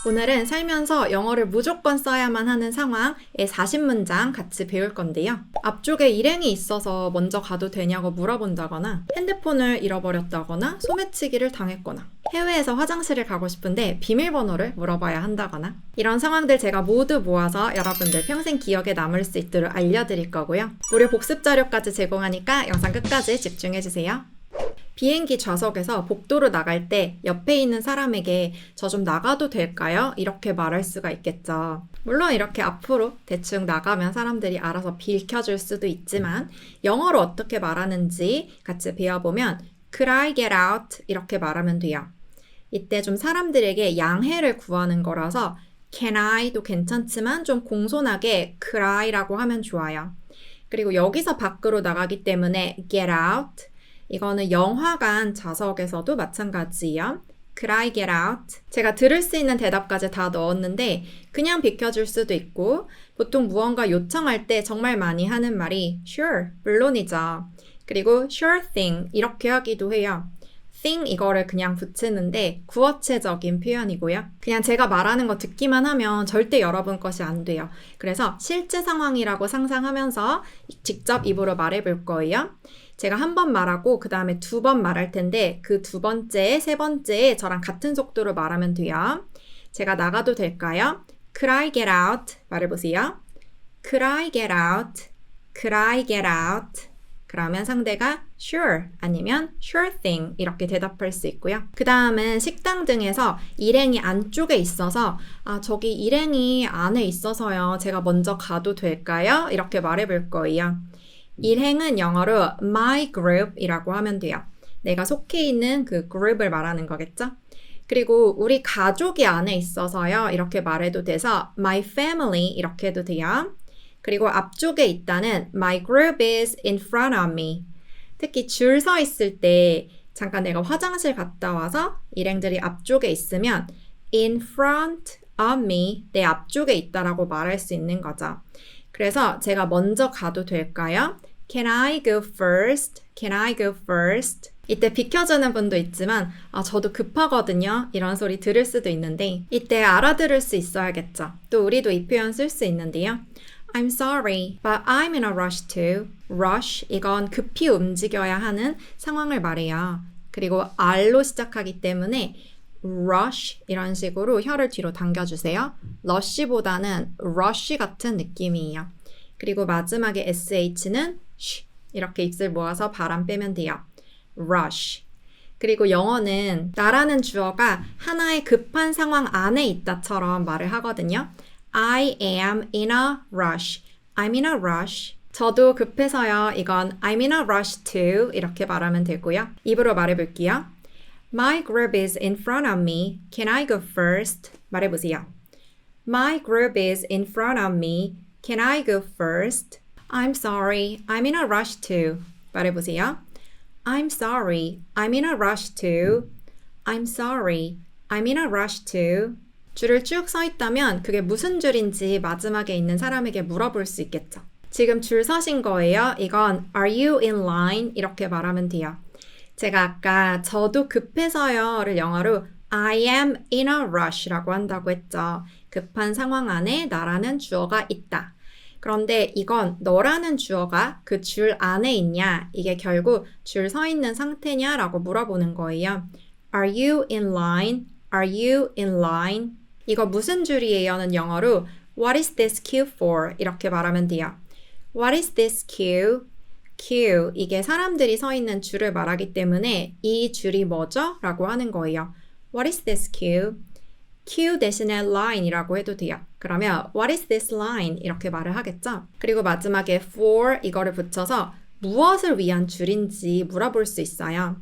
오늘은 살면서 영어를 무조건 써야만 하는 상황의 40문장 같이 배울 건데요. 앞쪽에 일행이 있어서 먼저 가도 되냐고 물어본다거나, 핸드폰을 잃어버렸다거나, 소매치기를 당했거나, 해외에서 화장실을 가고 싶은데 비밀번호를 물어봐야 한다거나, 이런 상황들 제가 모두 모아서 여러분들 평생 기억에 남을 수 있도록 알려드릴 거고요. 무료 복습 자료까지 제공하니까 영상 끝까지 집중해주세요. 비행기 좌석에서 복도로 나갈 때 옆에 있는 사람에게 저 좀 나가도 될까요? 이렇게 말할 수가 있겠죠. 물론 이렇게 앞으로 대충 나가면 사람들이 알아서 비켜줄 수도 있지만 영어로 어떻게 말하는지 같이 배워보면 Could I get out? 이렇게 말하면 돼요. 이때 좀 사람들에게 양해를 구하는 거라서 Can I도 괜찮지만 좀 공손하게 Could I라고 하면 좋아요. 그리고 여기서 밖으로 나가기 때문에 get out 이거는 영화관 좌석에서도 마찬가지예요. Could I get out? 제가 들을 수 있는 대답까지 다 넣었는데 그냥 비켜줄 수도 있고 보통 무언가 요청할 때 정말 많이 하는 말이 Sure, 물론이죠. 그리고 Sure thing 이렇게 하기도 해요. thing 이거를 그냥 붙이는데 구어체적인 표현이고요. 그냥 제가 말하는 거 듣기만 하면 절대 여러분 것이 안 돼요. 그래서 실제 상황이라고 상상하면서 직접 입으로 말해볼 거예요. 제가 한 번 말하고 그 다음에 2번 말할 텐데 그 2번째, 3번째에 저랑 같은 속도로 말하면 돼요. 제가 나가도 될까요? Could I get out? 말해보세요. Could I get out? Could I get out? 그러면 상대가 sure 아니면 sure thing 이렇게 대답할 수 있고요. 그 다음은 식당 등에서 일행이 안쪽에 있어서 저기 일행이 안에 있어서요. 제가 먼저 가도 될까요? 이렇게 말해볼 거예요. 일행은 영어로 my group이라고 하면 돼요. 내가 속해 있는 그 그룹을 말하는 거겠죠? 그리고 우리 가족이 안에 있어서요. 이렇게 말해도 돼서 my family 이렇게 해도 돼요. 그리고 앞쪽에 있다는 my group is in front of me. 특히 줄 서 있을 때 잠깐 내가 화장실 갔다 와서 일행들이 앞쪽에 있으면 in front of me 내 앞쪽에 있다라고 말할 수 있는 거죠. 그래서 제가 먼저 가도 될까요? Can I go first? Can I go first? 이때 비켜주는 분도 있지만 저도 급하거든요. 이런 소리 들을 수도 있는데 이때 알아들을 수 있어야겠죠. 또 우리도 이 표현 쓸 수 있는데요. I'm sorry, but I'm in a rush too. rush, 이건 급히 움직여야 하는 상황을 말해요. 그리고 R로 시작하기 때문에 rush 이런 식으로 혀를 뒤로 당겨주세요. rush보다는 rush 같은 느낌이에요. 그리고 마지막에 sh는 sh 이렇게 입술 모아서 바람 빼면 돼요. rush. 그리고 영어는 나라는 주어가 하나의 급한 상황 안에 있다처럼 말을 하거든요. I am in a rush. I'm in a rush. 저도 급해서요. 이건 I'm in a rush too. 이렇게 말하면 되고요. 입으로 말해볼게요. My group is in front of me. Can I go first? 말해보세요. My group is in front of me. Can I go first? I'm sorry. I'm in a rush too. 말해보세요. I'm sorry. I'm in a rush too. I'm sorry. I'm in a rush too. 줄을 쭉 서 있다면 그게 무슨 줄인지 마지막에 있는 사람에게 물어볼 수 있겠죠. 지금 줄 서신 거예요. 이건 Are you in line? 이렇게 말하면 돼요. 제가 아까 저도 급해서요를 영어로 I am in a rush라고 한다고 했죠. 급한 상황 안에 나라는 주어가 있다. 그런데 이건 너라는 주어가 그 줄 안에 있냐? 이게 결국 줄 서 있는 상태냐라고 물어보는 거예요. Are you in line? Are you in line? 이거 무슨 줄이에요는 영어로 What is this queue for? 이렇게 말하면 돼요. What is this queue? queue, 이게 사람들이 서 있는 줄을 말하기 때문에 이 줄이 뭐죠? 라고 하는 거예요. What is this queue? queue 대신에 line이라고 해도 돼요. 그러면 What is this line? 이렇게 말을 하겠죠? 그리고 마지막에 for 이거를 붙여서 무엇을 위한 줄인지 물어볼 수 있어요.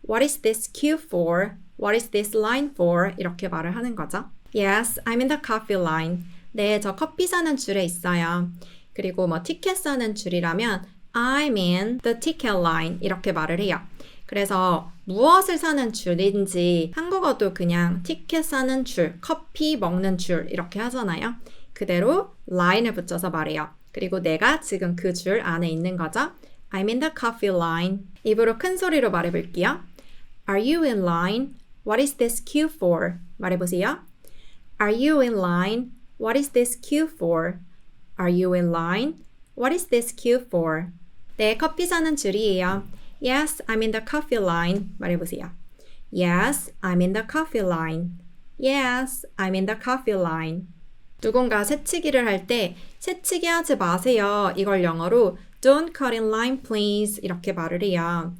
What is this queue for? What is this line for? 이렇게 말을 하는 거죠. Yes, I'm in the coffee line. 네, 저 커피 사는 줄에 있어요. 그리고 티켓 사는 줄이라면 I'm in the ticket line 이렇게 말을 해요. 그래서 무엇을 사는 줄인지 한국어도 그냥 티켓 사는 줄, 커피 먹는 줄 이렇게 하잖아요. 그대로 line을 붙여서 말해요. 그리고 내가 지금 그 줄 안에 있는 거죠. I'm in the coffee line. 입으로 큰 소리로 말해볼게요. Are you in line? What is this queue for? 말해보세요. Are you in line? What is this queue for? Are you in line? What is this queue for? 네, 커피 사는 줄이에요. Yes, I'm in the coffee line. 말해보세요. Yes, I'm in the coffee line. Yes, I'm in the coffee line. 누군가 새치기를 할 때 새치기 하지 마세요. 이걸 영어로 Don't cut in line, please. 이렇게 말을 해요.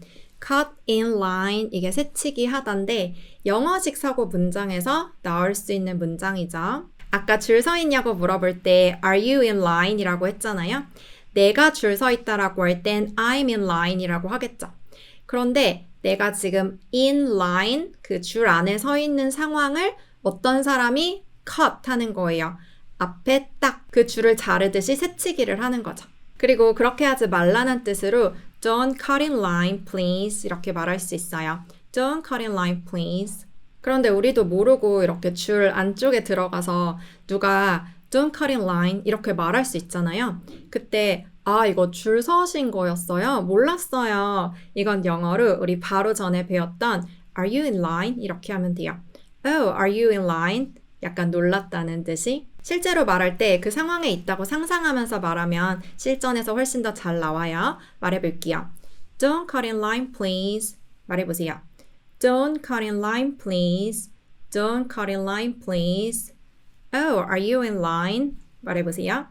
cut in line, 이게 새치기 하다인데 영어식 사고 문장에서 나올 수 있는 문장이죠. 아까 줄 서 있냐고 물어볼 때 Are you in line? 이라고 했잖아요. 내가 줄 서 있다라고 할 땐 I'm in line 이라고 하겠죠. 그런데 내가 지금 in line, 그 줄 안에 서 있는 상황을 어떤 사람이 cut 하는 거예요. 앞에 딱 그 줄을 자르듯이 새치기를 하는 거죠. 그리고 그렇게 하지 말라는 뜻으로 Don't cut in line, please 이렇게 말할 수 있어요. Don't cut in line, please. 그런데 우리도 모르고 이렇게 줄 안쪽에 들어가서 누가 Don't cut in line 이렇게 말할 수 있잖아요. 그때 아, 이거 줄 서신 거였어요? 몰랐어요. 이건 영어로 우리 바로 전에 배웠던 Are you in line? 이렇게 하면 돼요. Oh, are you in line? 약간 놀랐다는 뜻이. 실제로 말할 때 그 상황에 있다고 상상하면서 말하면 실전에서 훨씬 더 잘 나와요. 말해볼게요. Don't cut in line, please. 말해보세요. Don't cut in line, please. Don't cut in line, please. Oh, are you in line? 말해보세요.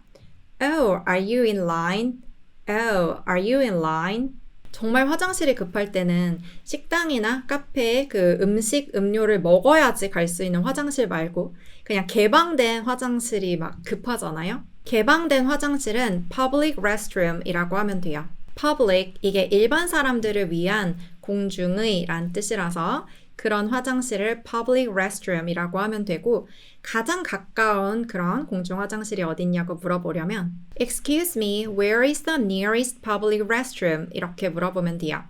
Oh, are you in line? Oh, are you in line? 정말 화장실이 급할 때는 식당이나 카페에 그 음식, 음료를 먹어야지 갈 수 있는 화장실 말고 그냥 개방된 화장실이 막 급하잖아요. 개방된 화장실은 public restroom이라고 하면 돼요. public, 이게 일반 사람들을 위한 공중의 란 뜻이라서 그런 화장실을 public restroom이라고 하면 되고 가장 가까운 그런 공중 화장실이 어딨냐고 물어보려면 Excuse me, where is the nearest public restroom? 이렇게 물어보면 돼요.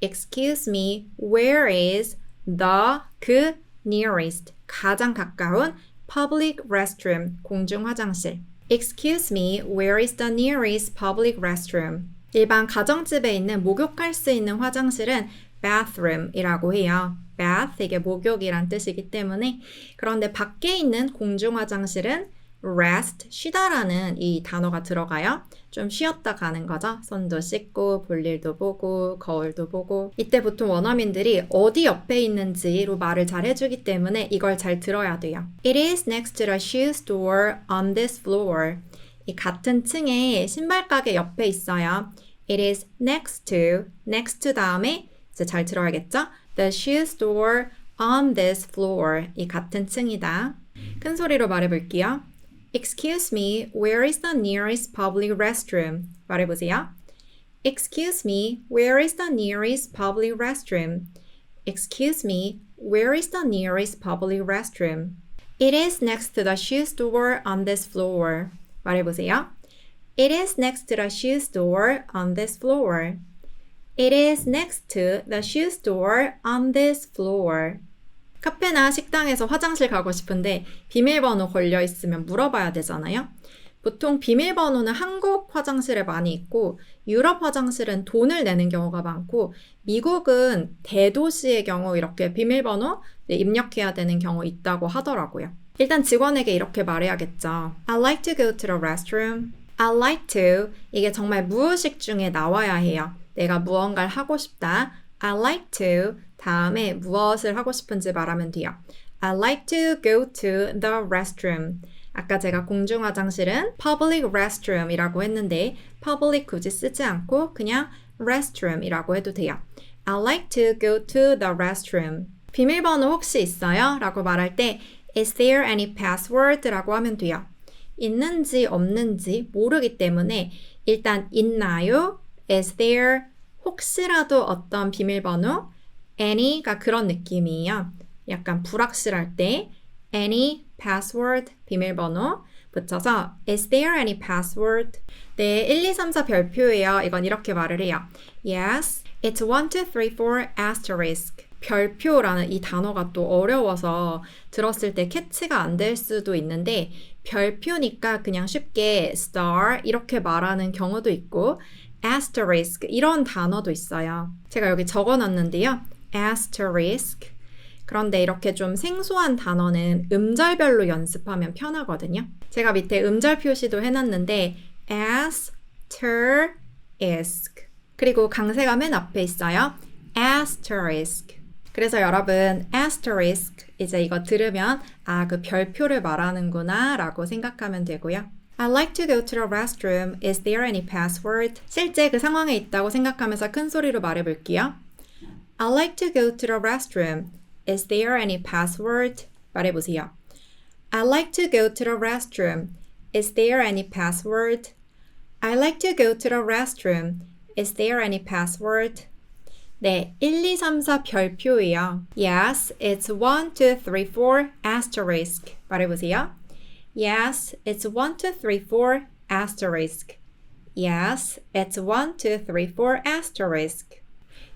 Excuse me, where is the 그 nearest 가장 가까운 public restroom 공중 화장실. Excuse me, where is the nearest public restroom? 일반 가정집에 있는 목욕할 수 있는 화장실은 bathroom이라고 해요. bath, 이게 목욕이란 뜻이기 때문에 그런데 밖에 있는 공중 화장실은 rest, 쉬다라는 이 단어가 들어가요. 좀 쉬었다 가는 거죠. 손도 씻고 볼일도 보고 거울도 보고 이때 보통 원어민들이 어디 옆에 있는지로 말을 잘 해주기 때문에 이걸 잘 들어야 돼요. It is next to the shoe store on this floor. 이 같은 층에 신발 가게 옆에 있어요. It is next to 다음에 이제 잘 들어야겠죠? The shoe store on this floor. 이 같은 층이다. 큰 소리로 말해볼게요. Excuse me, where is the nearest public restroom? 말해보세요. Excuse me, where is the nearest public restroom? Excuse me, where is the nearest public restroom? It is next to the shoe store on this floor. 말해보세요. It is next to the shoe store on this floor. It is next to the shoe store on this floor. 카페나 식당에서 화장실 가고 싶은데 비밀번호 걸려 있으면 물어봐야 되잖아요. 보통 비밀번호는 한국 화장실에 많이 있고 유럽 화장실은 돈을 내는 경우가 많고 미국은 대도시의 경우 이렇게 비밀번호 입력해야 되는 경우 있다고 하더라고요. 일단 직원에게 이렇게 말해야겠죠. I'd like to go to the restroom. I'd like to. 이게 정말 무의식 중에 나와야 해요. 내가 무언가를 하고 싶다. I'd like to. 다음에 무엇을 하고 싶은지 말하면 돼요. I'd like to go to the restroom. 아까 제가 공중 화장실은 public restroom이라고 했는데 public 굳이 쓰지 않고 그냥 restroom이라고 해도 돼요. I'd like to go to the restroom. 비밀번호 혹시 있어요? 라고 말할 때 Is there any password? 라고 하면 돼요. 있는지 없는지 모르기 때문에 일단 있나요? Is there 혹시라도 어떤 비밀번호? any가 그런 느낌이에요. 약간 불확실할 때 any password 비밀번호 붙여서 Is there any password? 네, 1, 2, 3, 4 별표예요. 이건 이렇게 말을 해요. Yes, it's 1, 2, 3, 4 asterisk. 별표라는 이 단어가 또 어려워서 들었을 때 캐치가 안 될 수도 있는데 별표니까 그냥 쉽게 star 이렇게 말하는 경우도 있고 asterisk 이런 단어도 있어요. 제가 여기 적어놨는데요. asterisk 그런데 이렇게 좀 생소한 단어는 음절별로 연습하면 편하거든요. 제가 밑에 음절 표시도 해놨는데 asterisk 그리고 강세가 맨 앞에 있어요. asterisk. 그래서 여러분 asterisk 이제 이거 들으면 아, 그 별표를 말하는구나 라고 생각하면 되고요. I'd like to go to the restroom. Is there any password? 실제 그 상황에 있다고 생각하면서 큰 소리로 말해볼게요. I'd like to go to the restroom. Is there any password? 말해보세요. I'd like to go to the restroom. Is there any password? I'd like to go to the restroom. Is there any password? 네, 1, 2, 3, 4 별표예요. Yes, it's 1, 2, 3, 4 asterisk. 말해보세요. Yes, it's 1, 2, 3, 4 asterisk. Yes, it's 1, 2, 3, 4 asterisk.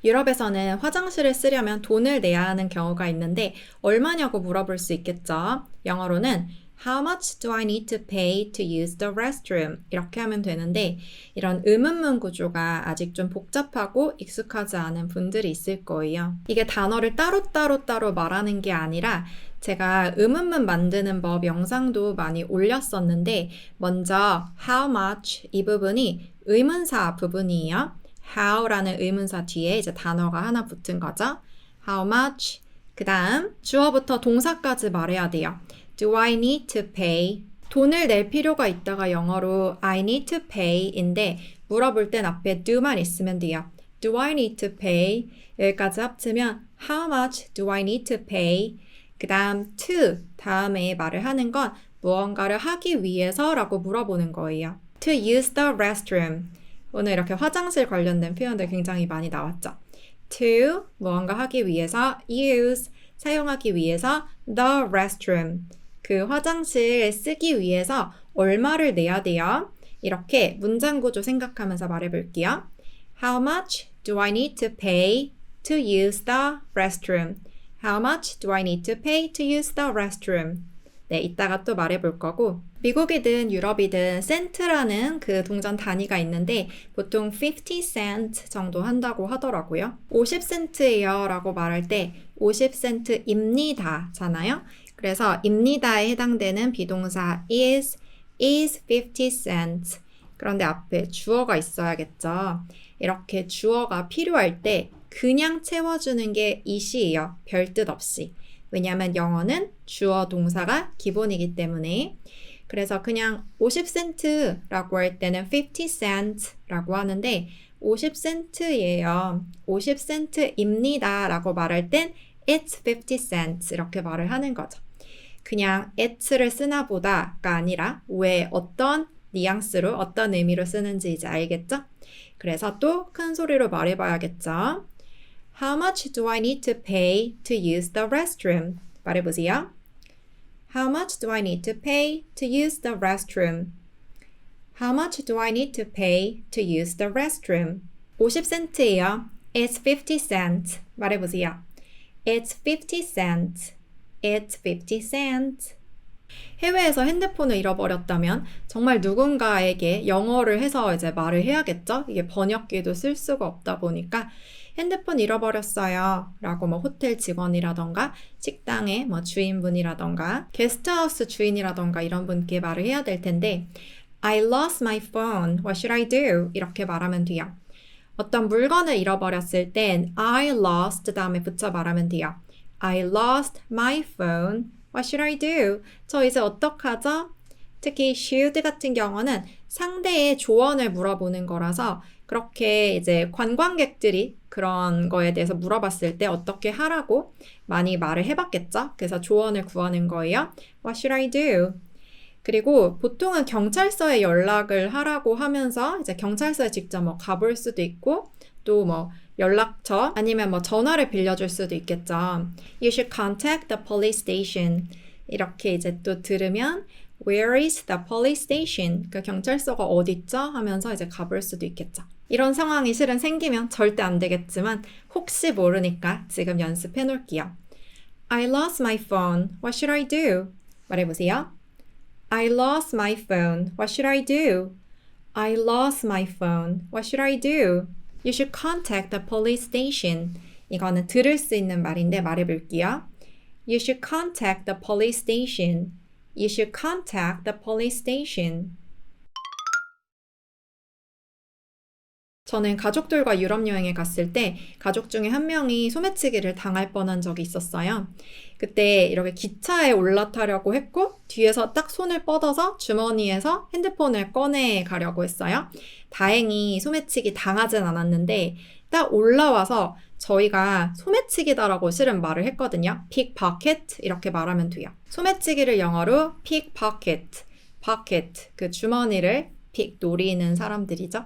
유럽에서는 화장실을 쓰려면 돈을 내야 하는 경우가 있는데 얼마냐고 물어볼 수 있겠죠. 영어로는 How much do I need to pay to use the restroom? 이렇게 하면 되는데 이런 의문문 구조가 아직 좀 복잡하고 익숙하지 않은 분들이 있을 거예요. 이게 단어를 따로 말하는 게 아니라 제가 의문문 만드는 법 영상도 많이 올렸었는데 먼저 how much 이 부분이 의문사 부분이에요. how라는 의문사 뒤에 이제 단어가 하나 붙은 거죠. How much 그 다음 주어부터 동사까지 말해야 돼요. Do I need to pay? 돈을 낼 필요가 있다가 영어로 I need to pay인데 물어볼 땐 앞에 do만 있으면 돼요. Do I need to pay? 여기까지 합치면 How much do I need to pay? 그 다음 to 다음에 말을 하는 건 무언가를 하기 위해서라고 물어보는 거예요. To use the restroom. 오늘 이렇게 화장실 관련된 표현들 굉장히 많이 나왔죠. To 무언가 하기 위해서 use 사용하기 위해서 the restroom 그 화장실 쓰기 위해서 얼마를 내야 돼요? 이렇게 문장 구조 생각하면서 말해볼게요. How much do I need to pay to use the restroom? How much do I need to pay to use the restroom? 네, 이따가 또 말해볼 거고 미국이든 유럽이든 센트라는 그 동전 단위가 있는데 보통 50 cent 정도 한다고 하더라고요. 50센트예요 라고 말할 때 50센트입니다 잖아요. 그래서 입니다에 해당되는 비동사 is 50 cents. 그런데 앞에 주어가 있어야겠죠. 이렇게 주어가 필요할 때 그냥 채워주는 게 it이에요. 별뜻 없이. 왜냐하면 영어는 주어 동사가 기본이기 때문에 그래서 그냥 50센트라고 할 때는 50 cents라고 하는데 50센트예요. 50센트입니다 라고 말할 땐 It's 50 cents 이렇게 말을 하는 거죠. 그냥 it를 쓰나 보다가 아니라 왜 어떤 뉘앙스로 어떤 의미로 쓰는지 이제 알겠죠? 그래서 또 큰 소리로 말해봐야겠죠? How much do I need to pay to use the restroom? 말해보세요. How much do I need to pay to use the restroom? How much do I need to pay to use the restroom? 50센트예요. It's 50 cents. 말해보세요. It's 50 cents. It's 50 cents. 해외에서 핸드폰을 잃어버렸다면 정말 누군가에게 영어를 해서 이제 말을 해야겠죠? 이게 번역기도 쓸 수가 없다 보니까 핸드폰 잃어버렸어요 라고 뭐 호텔 직원이라던가 식당의 뭐 주인분이라던가 게스트하우스 주인이라던가 이런 분께 말을 해야 될 텐데 I lost my phone. What should I do? 이렇게 말하면 돼요. 어떤 물건을 잃어버렸을 땐 I lost 다음에 붙여 말하면 돼요. I lost my phone. What should I do? 저 이제 어떡하죠? 특히 should 같은 경우는 상대의 조언을 물어보는 거라서 그렇게 이제 관광객들이 그런 거에 대해서 물어봤을 때 어떻게 하라고 많이 말을 해봤겠죠? 그래서 조언을 구하는 거예요. What should I do? 그리고 보통은 경찰서에 연락을 하라고 하면서 이제 경찰서에 직접 뭐 가볼 수도 있고 또 뭐 연락처 아니면 뭐 전화를 빌려줄 수도 있겠죠. You should contact the police station. 이렇게 이제 또 들으면 Where is the police station? 그 경찰서가 어디 있죠? 하면서 이제 가볼 수도 있겠죠. 이런 상황이 실은 생기면 절대 안 되겠지만 혹시 모르니까 지금 연습해 놓을게요. I lost my phone. What should I do? 말해보세요. I lost my phone. What should I do? I lost my phone. What should I do? You should contact the police station. 이거는 들을 수 있는 말인데 말해볼게요. You should contact the police station. You should contact the police station. 저는 가족들과 유럽 여행에 갔을 때 가족 중에 한 명이 소매치기를 당할 뻔한 적이 있었어요. 그때 이렇게 기차에 올라타려고 했고 뒤에서 딱 손을 뻗어서 주머니에서 핸드폰을 꺼내 가려고 했어요. 다행히 소매치기 당하진 않았는데 딱 올라와서 저희가 소매치기다라고 실은 말을 했거든요. pickpocket 이렇게 말하면 돼요. 소매치기를 영어로 pickpocket, pocket 그 주머니를 픽 노리는 사람들이죠.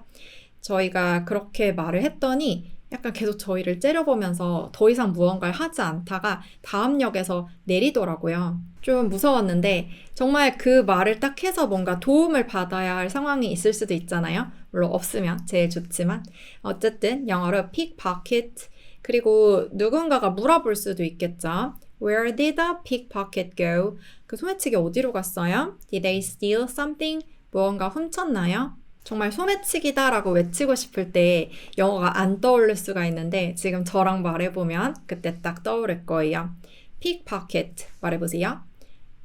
저희가 그렇게 말을 했더니 약간 계속 저희를 째려보면서 더 이상 무언가를 하지 않다가 다음 역에서 내리더라고요. 좀 무서웠는데 정말 그 말을 딱 해서 뭔가 도움을 받아야 할 상황이 있을 수도 있잖아요. 물론 없으면 제일 좋지만 어쨌든 영어로 pickpocket 그리고 누군가가 물어볼 수도 있겠죠. Where did the pickpocket go? 그 소매치기 어디로 갔어요? Did they steal something? 무언가 훔쳤나요? 정말 소매치기다라고 외치고 싶을 때 영어가 안 떠오를 수가 있는데 지금 저랑 말해보면 그때 딱 떠오를 거예요. pickpocket 말해보세요.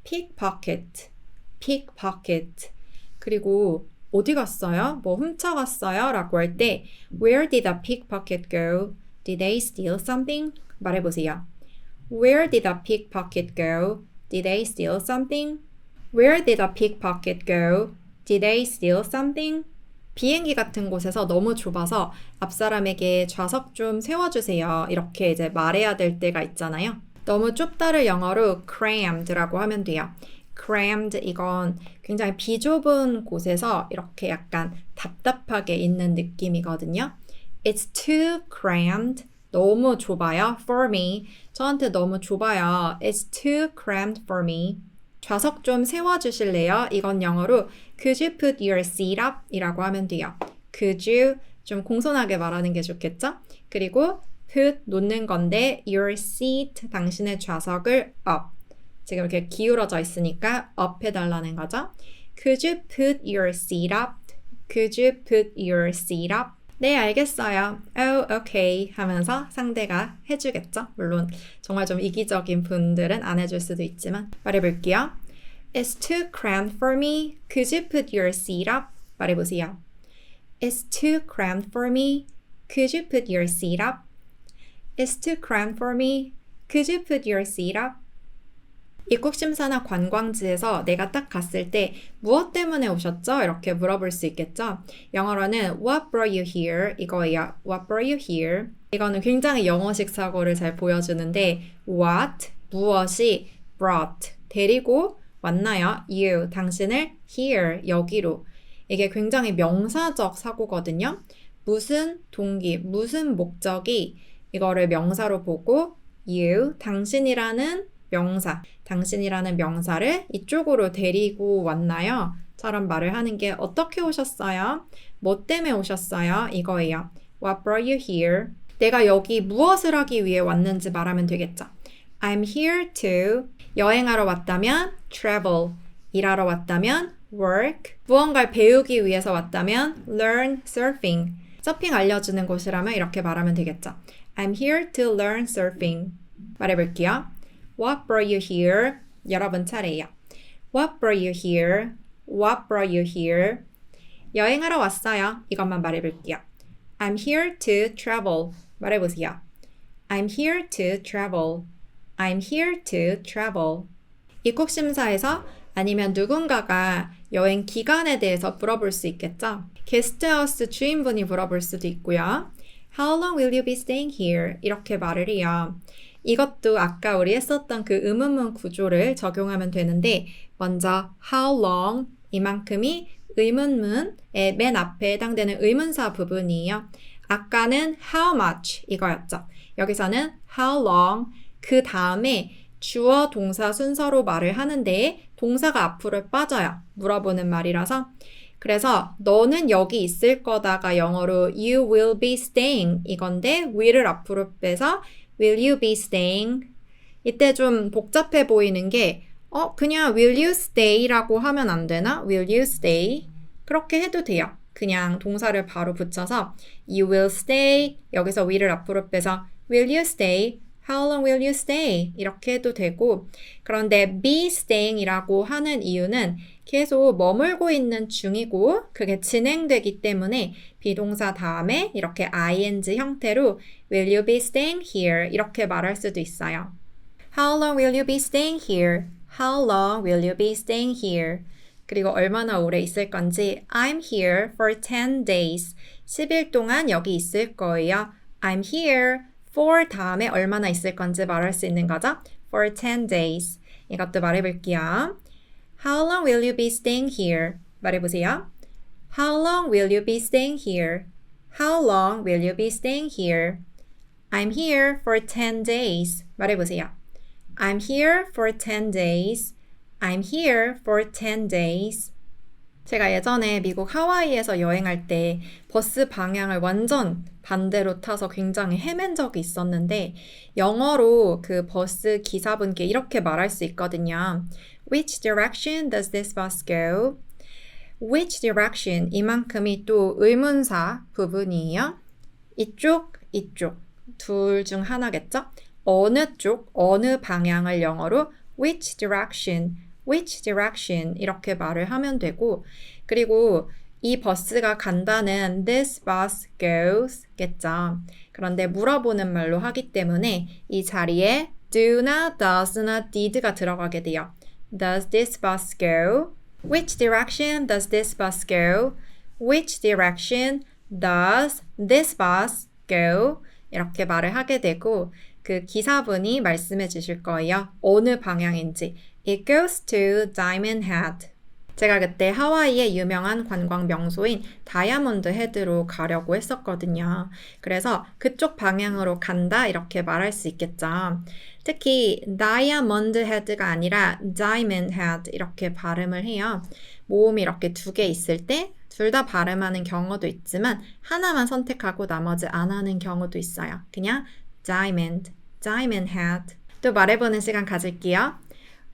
pickpocket, pickpocket. 그리고 어디 갔어요? 뭐 훔쳐갔어요? 라고 할 때 Where did the pickpocket go? Did they steal something? 말해보세요. Where did the pickpocket go? Did they steal something? Where did the pickpocket go? Did they steal something? 비행기 같은 곳에서 너무 좁아서 앞사람에게 좌석 좀 세워주세요. 이렇게 이제 말해야 될 때가 있잖아요. 너무 좁다를 영어로 crammed라고 하면 돼요. crammed 이건 굉장히 비좁은 곳에서 이렇게 약간 답답하게 있는 느낌이거든요. It's too crammed. 너무 좁아요. For me. 저한테 너무 좁아요. It's too crammed for me. 좌석 좀 세워주실래요? 이건 영어로 Could you put your seat up? 이라고 하면 돼요. Could you 좀 공손하게 말하는 게 좋겠죠? 그리고 put 놓는 건데 your seat 당신의 좌석을 up 지금 이렇게 기울어져 있으니까 up 해달라는 거죠. Could you put your seat up? Could you put your seat up? 네, 알겠어요. Oh, okay 하면서 상대가 해주겠죠. 물론 정말 좀 이기적인 분들은 안 해줄 수도 있지만 말해볼게요. It's too cramped for me. Could you put your seat up? 말해보세요. It's too cramped for me. Could you put your seat up? It's too cramped for me. Could you put your seat up? 입국심사나 관광지에서 내가 딱 갔을 때 무엇 때문에 오셨죠? 이렇게 물어볼 수 있겠죠? 영어로는 What brought you here? 이거예요. What brought you here? 이거는 굉장히 영어식 사고를 잘 보여주는데 What, 무엇이 brought, 데리고 왔나요? You, 당신을 here, 여기로. 이게 굉장히 명사적 사고거든요. 무슨 동기, 무슨 목적이 이거를 명사로 보고 you, 당신이라는 명사, 당신이라는 명사를 이쪽으로 데리고 왔나요? 처럼 말을 하는 게 어떻게 오셨어요? 뭐 때문에 오셨어요? 이거예요. What brought you here? 내가 여기 무엇을 하기 위해 왔는지 말하면 되겠죠. I'm here to 여행하러 왔다면 travel, 일하러 왔다면 work, 무언가를 배우기 위해서 왔다면 learn surfing, 서핑 알려주는 곳이라면 이렇게 말하면 되겠죠. I'm here to learn surfing. 말해볼게요. What brought you here? 여러분 차례예요. What brought you here? What brought you here? 여행하러 왔어요. 이것만 말해볼게요. I'm here to travel. 말해보세요. I'm here to travel. I'm here to travel. 입국심사에서 아니면 누군가가 여행 기간에 대해서 물어볼 수 있겠죠. 게스트하우스 주인분이 물어볼 수도 있고요. How long will you be staying here? 이렇게 말을 해요. 이것도 아까 우리 했었던 그 의문문 구조를 적용하면 되는데 먼저 how long 이만큼이 의문문의 맨 앞에 해당되는 의문사 부분이에요. 아까는 how much 이거였죠. 여기서는 how long 그 다음에 주어 동사 순서로 말을 하는데 동사가 앞으로 빠져요. 물어보는 말이라서. 그래서 너는 여기 있을 거다가 영어로 you will be staying 이건데 will을 앞으로 빼서 will you be staying? 이때 좀 복잡해 보이는 게 그냥 will you stay라고 하면 안 되나? will you stay? 그렇게 해도 돼요. 그냥 동사를 바로 붙여서 you will stay 여기서 will을 앞으로 빼서 will you stay? How long will you stay? 이렇게 해도 되고 그런데 be staying이라고 하는 이유는 계속 머물고 있는 중이고 그게 진행되기 때문에 비동사 다음에 이렇게 ing 형태로 Will you be staying here? 이렇게 말할 수도 있어요. How long will you be staying here? How long will you be staying here? 그리고 얼마나 오래 있을 건지 I'm here for 10 days. 10일 동안 여기 있을 거예요. I'm here for 다음에 얼마나 있을 건지 말할 수 있는 거죠. For 10 days. 이것도 말해볼게요. How long will you be staying here? 말해보세요. How long will you be staying here? How long will you be staying here? I'm here for 10 days. 말해보세요. I'm here for 10 days. I'm here for 10 days. 제가 예전에 미국 하와이에서 여행할 때 버스 방향을 완전 반대로 타서 굉장히 헤맨 적이 있었는데 영어로 그 버스 기사분께 이렇게 말할 수 있거든요. Which direction does this bus go? Which direction 이만큼이 또 의문사 부분이에요. 이쪽, 이쪽 둘 중 하나겠죠? 어느 쪽, 어느 방향을 영어로 which direction 이렇게 말을 하면 되고 그리고 이 버스가 간다는 this bus goes 겠죠. 그런데 물어보는 말로 하기 때문에 이 자리에 do나 does나 did가 들어가게 돼요. Does this bus go? Which direction does this bus go? Which direction does this bus go? 이렇게 말을 하게 되고 그 기사분이 말씀해 주실 거예요. 어느 방향인지. It goes to Diamond Head. 제가 그때 하와이의 유명한 관광 명소인 다이아몬드 헤드로 가려고 했었거든요. 그래서 그쪽 방향으로 간다 이렇게 말할 수 있겠죠. 특히 다이아몬드 헤드가 아니라 Diamond Head 이렇게 발음을 해요. 모음이 이렇게 두 개 있을 때 둘 다 발음하는 경우도 있지만 하나만 선택하고 나머지 안 하는 경우도 있어요. 그냥 Diamond Head. 또 말해보는 시간 가질게요.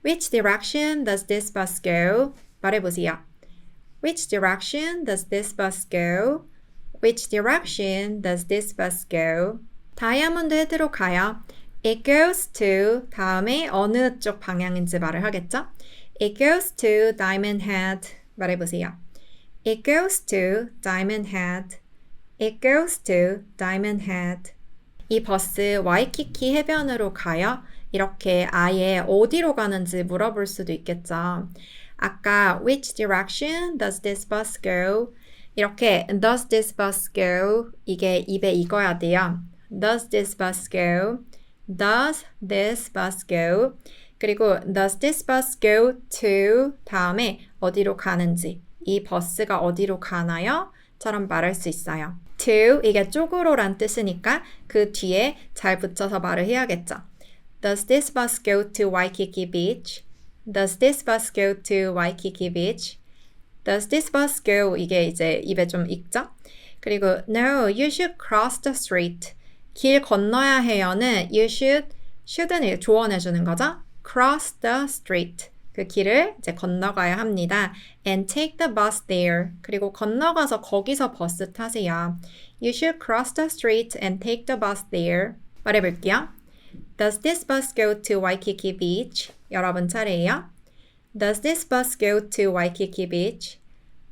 Which direction does this bus go? 말해보세요. Which direction does this bus go? Which direction does this bus go? 다이아몬드 헤드로 가요. It goes to 다음에 어느 쪽 방향인지 말을 하겠죠? It goes to Diamond Head. 말해보세요. It goes to Diamond Head. It goes to Diamond Head. 이 버스 와이키키 해변으로 가요. 이렇게 아예 어디로 가는지 물어볼 수도 있겠죠. 아까 which direction does this bus go? 이렇게 does this bus go? 이게 입에 익어야 돼요. Does this bus go? Does this bus go? 그리고 does this bus go to 다음에 어디로 가는지 이 버스가 어디로 가나요? 처럼 말할 수 있어요. to 이게 쪽으로란 뜻이니까 그 뒤에 잘 붙여서 말을 해야겠죠. Does this bus go to Waikiki Beach? Does this bus go to Waikiki Beach? Does this bus go? 이게 이제 입에 좀 익죠? 그리고 No, you should cross the street. 길 건너야 해요는 you should은 조언해 주는 거죠. Cross the street. 그 길을 이제 건너가야 합니다. And take the bus there. 그리고 건너가서 거기서 버스 타세요. You should cross the street and take the bus there. 말해볼게요. Does this bus go to Waikiki Beach? 여러분 차례예요. Does this bus go to Waikiki Beach?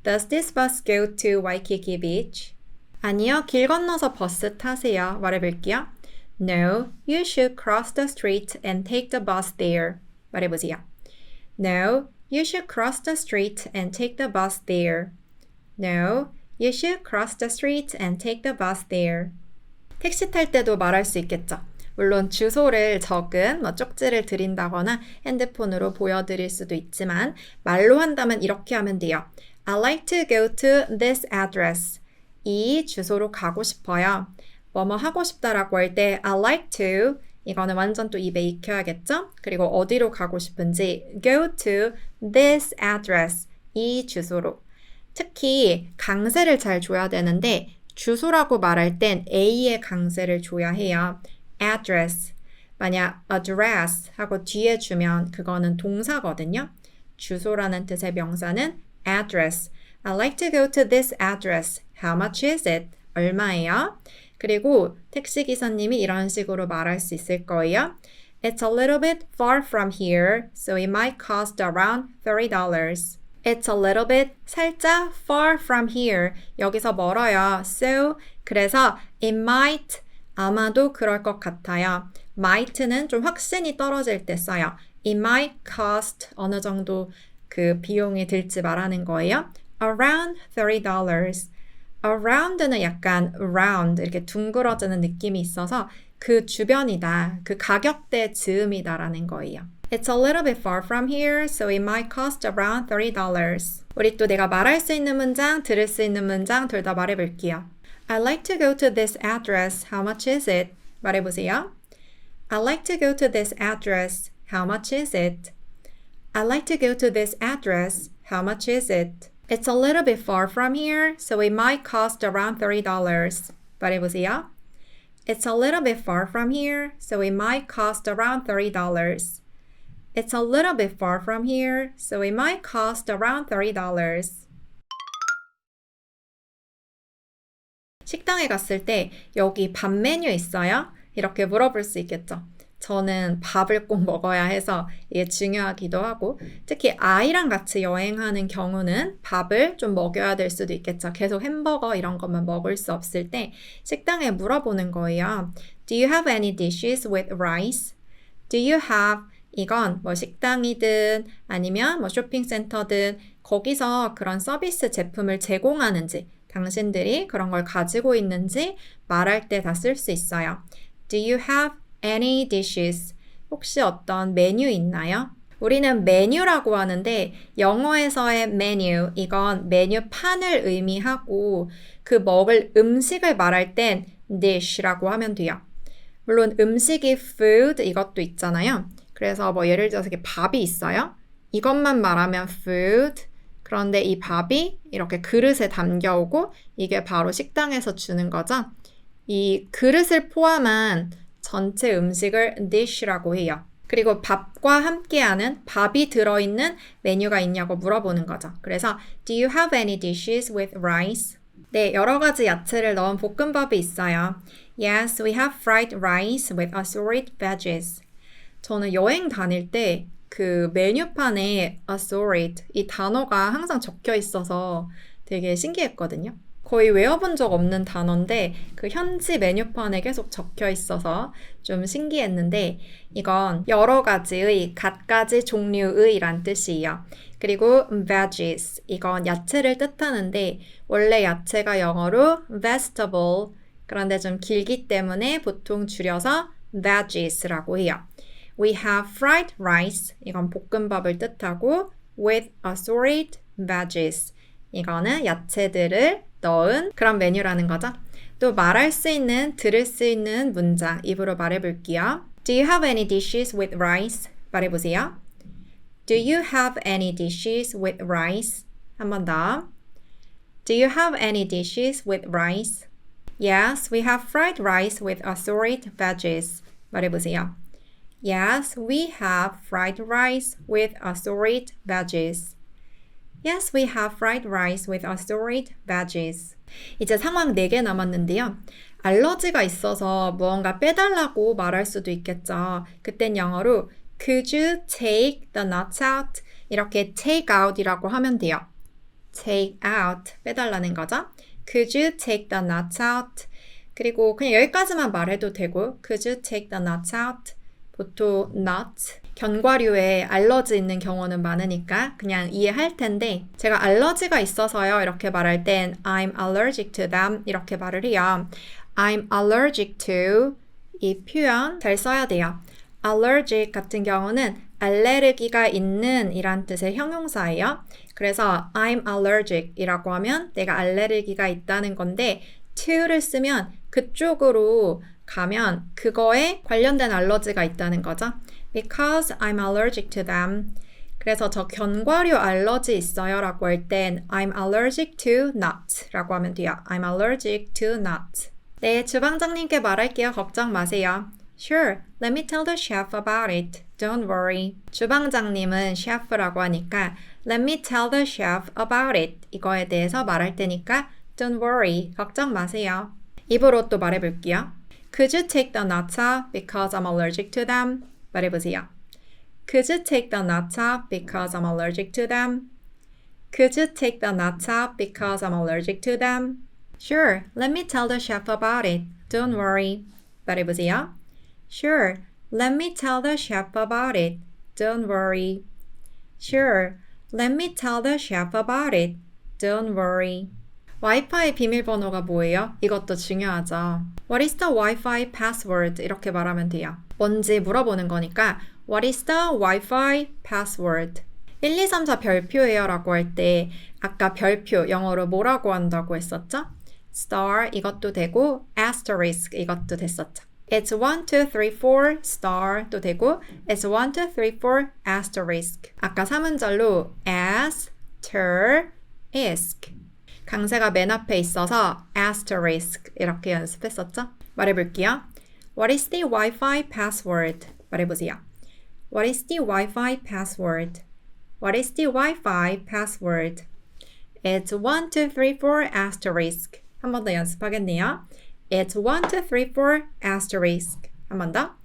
Does this bus go to Waikiki Beach? 아니요, 길 건너서 버스 타세요. 말해볼게요. No, you should cross the street and take the bus there. 말해보세요. No, you should cross the street and take the bus there. No, you should cross the street and take the bus there. 택시 탈 때도 말할 수 있겠죠. 물론 주소를 적은 쪽지를 드린다거나 핸드폰으로 보여드릴 수도 있지만 말로 한다면 이렇게 하면 돼요. I'd like to go to this address. 이 주소로 가고 싶어요. 뭐뭐 하고 싶다라고 할 때 I'd like to 이거는 완전 또 입에 익혀야겠죠? 그리고 어디로 가고 싶은지 go to this address. 이 주소로. 특히 강세를 잘 줘야 되는데 주소라고 말할 땐 A의 강세를 줘야 해요. address. 만약 address 하고 뒤에 주면 그거는 동사거든요. 주소라는 뜻의 명사는 address. I'd like to go to this address. How much is it? 얼마예요? 그리고 택시기사님이 이런 식으로 말할 수 있을 거예요. It's a little bit far from here, so it might cost around $30. It's a little bit 살짝 far from here. 여기서 멀어요. So 그래서 it might 아마도 그럴 것 같아요. might는 좀 확신이 떨어질 때 써요. It might cost 어느 정도 그 비용이 들지 말하는 거예요. Around $30. Around는 약간 around 이렇게 둥그러지는 느낌이 있어서 그 주변이다, 그 가격대 즈음이다라는 거예요. It's a little bit far from here, so it might cost around $30. 우리 또 내가 말할 수 있는 문장, 들을 수 있는 문장 둘 다 말해볼게요. I'd like to go to this address. How much is it? 말해보세요. I'd like to go to this address. How much is it? I'd like to go to this address. How much is it? It's a little bit far from here, so it might cost around $30. 말해보세요. It's a little bit far from here, so it might cost around $30. It's a little bit far from here, so it might cost around $30. 식당에 갔을 때 여기 밥 메뉴 있어요? 이렇게 물어볼 수 있겠죠. 저는 밥을 꼭 먹어야 해서 이게 중요하기도 하고 특히 아이랑 같이 여행하는 경우는 밥을 좀 먹여야 될 수도 있겠죠. 계속 햄버거 이런 것만 먹을 수 없을 때 식당에 물어보는 거예요. Do you have any dishes with rice? Do you have 이건 뭐 식당이든 아니면 뭐 쇼핑센터든 거기서 그런 서비스 제품을 제공하는지 당신들이 그런 걸 가지고 있는지 말할 때 다 쓸 수 있어요. Do you have any dishes? 혹시 어떤 메뉴 있나요? 우리는 메뉴라고 하는데 영어에서의 메뉴, 이건 메뉴판을 의미하고 그 먹을 음식을 말할 땐 dish라고 하면 돼요. 물론 음식이 food 이것도 있잖아요. 그래서 뭐 예를 들어서 이렇게 밥이 있어요. 이것만 말하면 food. 그런데 이 밥이 이렇게 그릇에 담겨오고 이게 바로 식당에서 주는 거죠. 이 그릇을 포함한 전체 음식을 dish라고 해요. 그리고 밥과 함께하는 밥이 들어있는 메뉴가 있냐고 물어보는 거죠. 그래서 Do you have any dishes with rice? 네, 여러 가지 야채를 넣은 볶음밥이 있어요. Yes, we have fried rice with assorted veggies. 저는 여행 다닐 때 그 메뉴판에 assorted 이 단어가 항상 적혀 있어서 되게 신기했거든요. 거의 외워본 적 없는 단어인데 그 현지 메뉴판에 계속 적혀 있어서 좀 신기했는데 이건 여러 가지의, 갖가지 종류의 란 뜻이에요. 그리고 veggies, 이건 야채를 뜻하는데 원래 야채가 영어로 vegetable, 그런데 좀 길기 때문에 보통 줄여서 veggies라고 해요. We have fried rice, 이건 볶음밥을 뜻하고 with assorted veggies, 이거는 야채들을 넣은 그런 메뉴라는 거죠. 또 말할 수 있는, 들을 수 있는 문장 입으로 말해볼게요. Do you have any dishes with rice? 말해보세요. Do you have any dishes with rice? 한 번 더. Do you have any dishes with rice? Yes, we have fried rice with assorted veggies. 말해보세요. Yes, we have fried rice with assorted veggies. Yes, we have fried rice with assorted veggies. 이제 상황 4개 남았는데요. 알러지가 있어서 무언가 빼달라고 말할 수도 있겠죠. 그땐 영어로 Could you take the nuts out? 이렇게 take out이라고 하면 돼요. take out, 빼달라는 거죠. Could you take the nuts out? 그리고 그냥 여기까지만 말해도 되고 Could you take the nuts out? 보통 nut, 견과류에 알러지 있는 경우는 많으니까 그냥 이해할 텐데 제가 알러지가 있어서요 이렇게 말할 땐 I'm allergic to them 이렇게 말을 해요. I'm allergic to 이 표현 잘 써야 돼요. allergic 같은 경우는 알레르기가 있는 이란 뜻의 형용사예요. 그래서 I'm allergic 이라고 하면 내가 알레르기가 있다는 건데 to를 쓰면 그쪽으로 가면 그거에 관련된 알러지가 있다는 거죠. Because I'm allergic to them. 그래서 저 견과류 알러지 있어요 라고 할 땐 I'm allergic to nuts 라고 하면 돼요. I'm allergic to nuts. 네, 주방장님께 말할게요. 걱정 마세요. Sure, let me tell the chef about it. Don't worry. 주방장님은 셰프라고 하니까 Let me tell the chef about it. 이거에 대해서 말할 테니까 Don't worry. 걱정 마세요. 입으로 또 말해볼게요. Could you take the nuts out because I'm allergic to them? 말해보세요. Could you take the nuts out because I'm allergic to them? Could you take the nuts out because I'm allergic to them? Sure, let me tell the chef about it. Don't worry. 말해보세요. Sure, let me tell the chef about it. Don't worry. Sure, let me tell the chef about it. Don't worry. 와이파이 비밀번호가 뭐예요? 이것도 중요하죠. What is the Wi-Fi password? 이렇게 말하면 돼요. 뭔지 물어보는 거니까 What is the Wi-Fi password? 1, 2, 3, 4 별표예요 라고 할 때 아까 별표 영어로 뭐라고 한다고 했었죠? star 이것도 되고 asterisk 이것도 됐었죠. It's 1, 2, 3, 4 star도 되고 It's 1, 2, 3, 4 asterisk 아까 3음절로 asterisk 강세가 맨 앞에 있어서 asterisk 이렇게 연습했었죠? 말해볼게요. What is the Wi-Fi password? 말해보세요. What is the Wi-Fi password? What is the Wi-Fi password? It's 1, 2, 3, 4 asterisk. 한 번 더 연습하겠네요. It's 1, 2, 3, 4 asterisk. 한 번 더.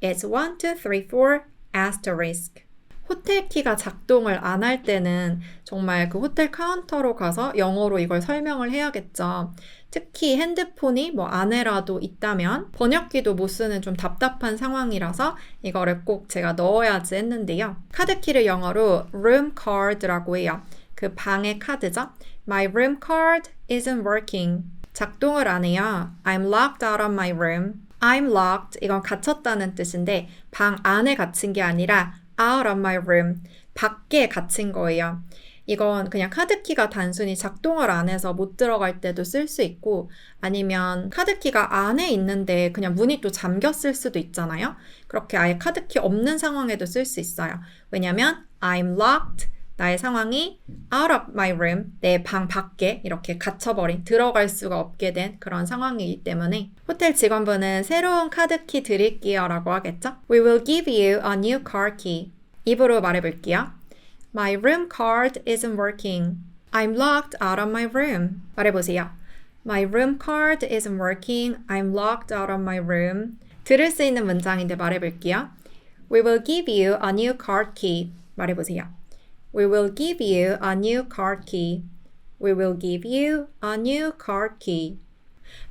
It's 1, 2, 3, 4 asterisk. 호텔 키가 작동을 안 할 때는 정말 그 호텔 카운터로 가서 영어로 이걸 설명을 해야겠죠. 특히 핸드폰이 뭐 안에라도 있다면 번역기도 못 쓰는 좀 답답한 상황이라서 이거를 꼭 제가 넣어야지 했는데요. 카드키를 영어로 room card라고 해요. 그 방의 카드죠. My room card isn't working. 작동을 안 해요. I'm locked out of my room. I'm locked. 이건 갇혔다는 뜻인데 방 안에 갇힌 게 아니라 out of my room. 밖에 갇힌 거예요. 이건 그냥 카드키가 단순히 작동을 안 해서 못 들어갈 때도 쓸 수 있고 아니면 카드키가 안에 있는데 그냥 문이 또 잠겼을 수도 있잖아요. 그렇게 아예 카드키 없는 상황에도 쓸 수 있어요. 왜냐면 I'm locked. 나의 상황이 out of my room, 내 방 밖에 이렇게 갇혀버린, 들어갈 수가 없게 된 그런 상황이기 때문에 호텔 직원분은 새로운 카드키 드릴게요 라고 하겠죠? We will give you a new car key. 입으로 말해볼게요. My room card isn't working. I'm locked out of my room. 말해보세요. My room card isn't working. I'm locked out of my room. 들을 수 있는 문장인데 말해볼게요. We will give you a new car key. 말해보세요. We will give you a new car key. We will give you a new car key.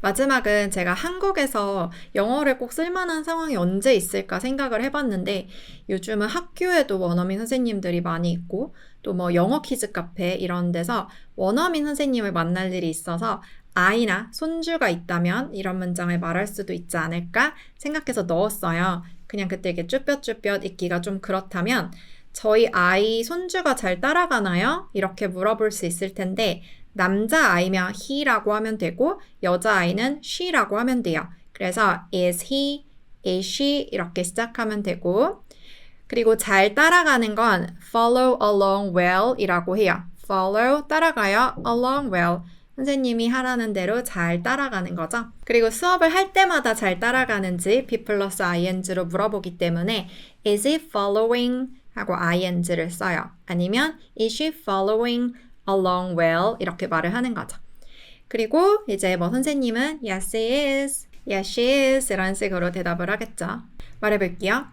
마지막은 제가 한국에서 영어를 꼭 쓸만한 상황이 언제 있을까 생각을 해봤는데 요즘은 학교에도 원어민 선생님들이 많이 있고 또 뭐 영어 퀴즈 카페 이런 데서 원어민 선생님을 만날 일이 있어서 아이나 손주가 있다면 이런 문장을 말할 수도 있지 않을까 생각해서 넣었어요. 그냥 그때 이렇게 쭈뼛쭈뼛 읽기가 좀 그렇다면 저희 아이 손주가 잘 따라가나요? 이렇게 물어볼 수 있을 텐데 남자아이면 he라고 하면 되고 여자아이는 she라고 하면 돼요. 그래서 is he, is she 이렇게 시작하면 되고 그리고 잘 따라가는 건 follow along well 이라고 해요. follow, 따라가요. along well. 선생님이 하라는 대로 잘 따라가는 거죠. 그리고 수업을 할 때마다 잘 따라가는지 be 플러스 ing로 물어보기 때문에 is he following 하고 ing를 써요. 아니면 is she following along well 이렇게 말을 하는 거죠. 그리고 이제 뭐 선생님은 yes he is, yes she is 이런 식으로 대답을 하겠죠. 말해볼게요.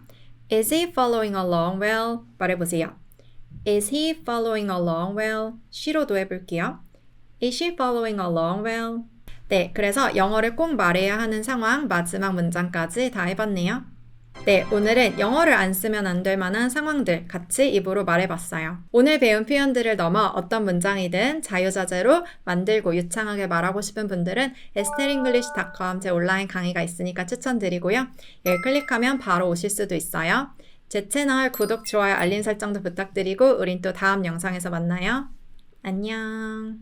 Is he following along well? 말해보세요. Is he following along well? she로도 해볼게요. Is she following along well? 네, 그래서 영어를 꼭 말해야 하는 상황 마지막 문장까지 다 해봤네요. 네, 오늘은 영어를 안 쓰면 안 될 만한 상황들 같이 입으로 말해봤어요. 오늘 배운 표현들을 넘어 어떤 문장이든 자유자재로 만들고 유창하게 말하고 싶은 분들은 esterenglish.com 제 온라인 강의가 있으니까 추천드리고요. 여기 클릭하면 바로 오실 수도 있어요. 제 채널 구독, 좋아요, 알림 설정도 부탁드리고 우린 또 다음 영상에서 만나요. 안녕.